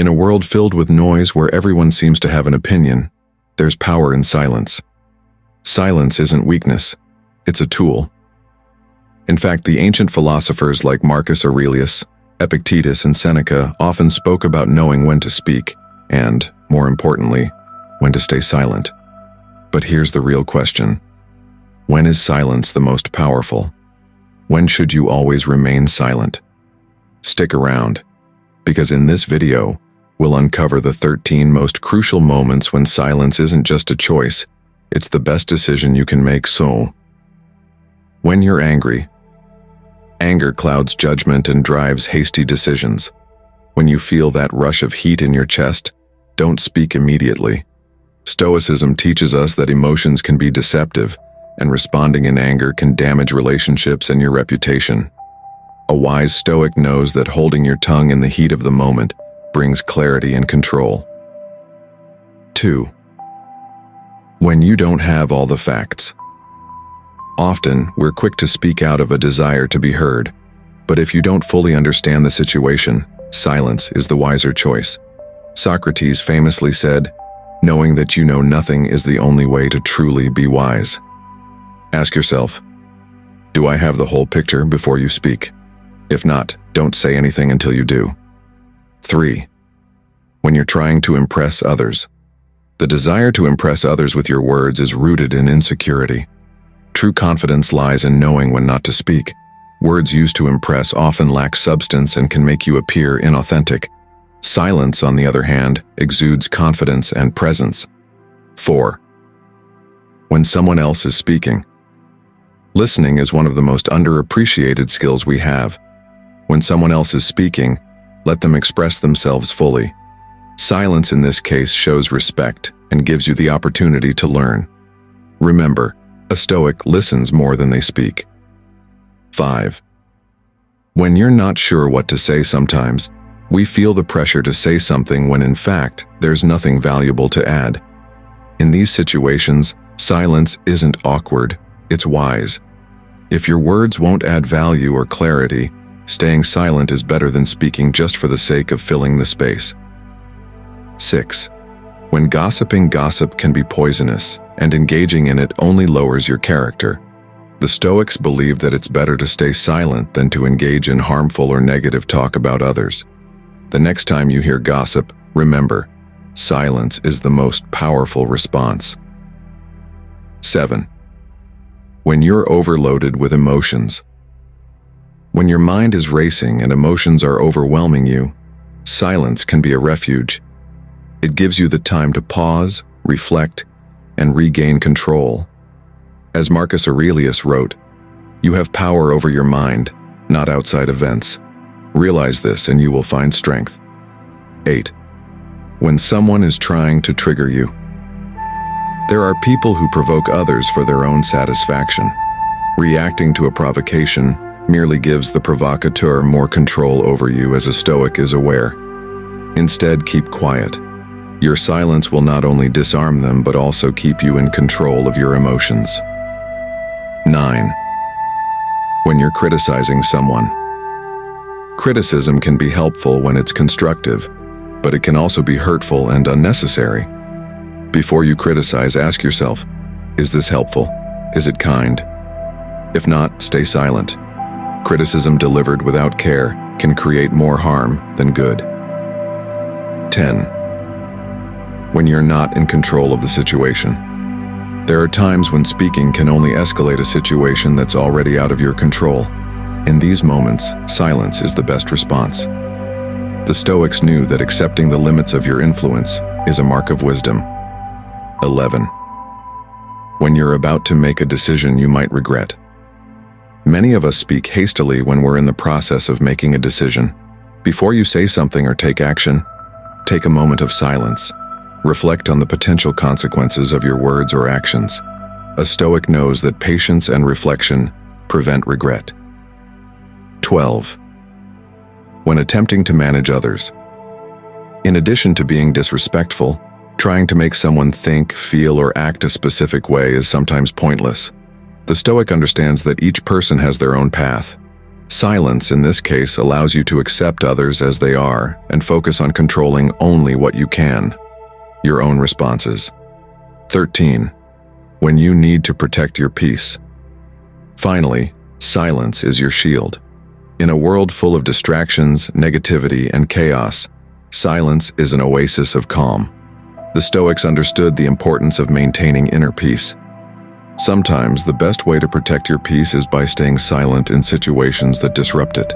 In a world filled with noise where everyone seems to have an opinion, there's power in silence. Silence isn't weakness, it's a tool. In fact, the ancient philosophers like Marcus Aurelius, Epictetus, and Seneca often spoke about knowing when to speak and, more importantly, when to stay silent. But here's the real question. When is silence the most powerful? When should you always remain silent? Stick around, because in this video, we'll uncover the 13 most crucial moments when silence isn't just a choice, it's the best decision you can make. So, when you're angry, anger clouds judgment and drives hasty decisions. When you feel that rush of heat in your chest, don't speak immediately. Stoicism teaches us that emotions can be deceptive, and responding in anger can damage relationships and your reputation. A wise Stoic knows that holding your tongue in the heat of the moment brings clarity and control. 2. When you don't have all the facts. Often, we're quick to speak out of a desire to be heard, but if you don't fully understand the situation, silence is the wiser choice. Socrates famously said, "Knowing that you know nothing is the only way to truly be wise." Ask yourself, do I have the whole picture before you speak? If not, don't say anything until you do. 3. When you're trying to impress others. The desire to impress others with your words is rooted in insecurity. True confidence lies in knowing when not to speak. Words used to impress often lack substance and can make you appear inauthentic. Silence, on the other hand, exudes confidence and presence. 4. When someone else is speaking. Listening is one of the most underappreciated skills we have. When someone else is speaking, let them express themselves fully. Silence in this case shows respect and gives you the opportunity to learn. Remember, a Stoic listens more than they speak. 5. When you're not sure what to say sometimes, we feel the pressure to say something when in fact, there's nothing valuable to add. In these situations, silence isn't awkward, it's wise. If your words won't add value or clarity, staying silent is better than speaking just for the sake of filling the space. 6. When gossiping, gossip can be poisonous, and engaging in it only lowers your character. The Stoics believe that it's better to stay silent than to engage in harmful or negative talk about others. The next time you hear gossip, remember, silence is the most powerful response. 7. When you're overloaded with emotions. When your mind is racing and emotions are overwhelming you, silence can be a refuge. It gives you the time to pause, reflect, and regain control. As Marcus Aurelius wrote, "You have power over your mind, not outside events. Realize this and you will find strength." 8. When someone is trying to trigger you. There are people who provoke others for their own satisfaction. Reacting to a provocation merely gives the provocateur more control over you, as a Stoic is aware. Instead, keep quiet. Your silence will not only disarm them but also keep you in control of your emotions. 9. When you're criticizing someone. Criticism can be helpful when it's constructive, but it can also be hurtful and unnecessary. Before you criticize, ask yourself, is this helpful? Is it kind? If not, stay silent. Criticism delivered without care can create more harm than good. 10. When you're not in control of the situation. There are times when speaking can only escalate a situation that's already out of your control. In these moments, silence is the best response. The Stoics knew that accepting the limits of your influence is a mark of wisdom. 11. When you're about to make a decision you might regret. Many of us speak hastily when we're in the process of making a decision. Before you say something or take action, take a moment of silence. Reflect on the potential consequences of your words or actions. A Stoic knows that patience and reflection prevent regret. 12. When attempting to manage others. In addition to being disrespectful, trying to make someone think, feel, or act a specific way is sometimes pointless. The Stoic understands that each person has their own path. Silence, in this case, allows you to accept others as they are and focus on controlling only what you can, your own responses. 13. When you need to protect your peace. Finally, silence is your shield. In a world full of distractions, negativity, and chaos, silence is an oasis of calm. The Stoics understood the importance of maintaining inner peace. Sometimes the best way to protect your peace is by staying silent in situations that disrupt it.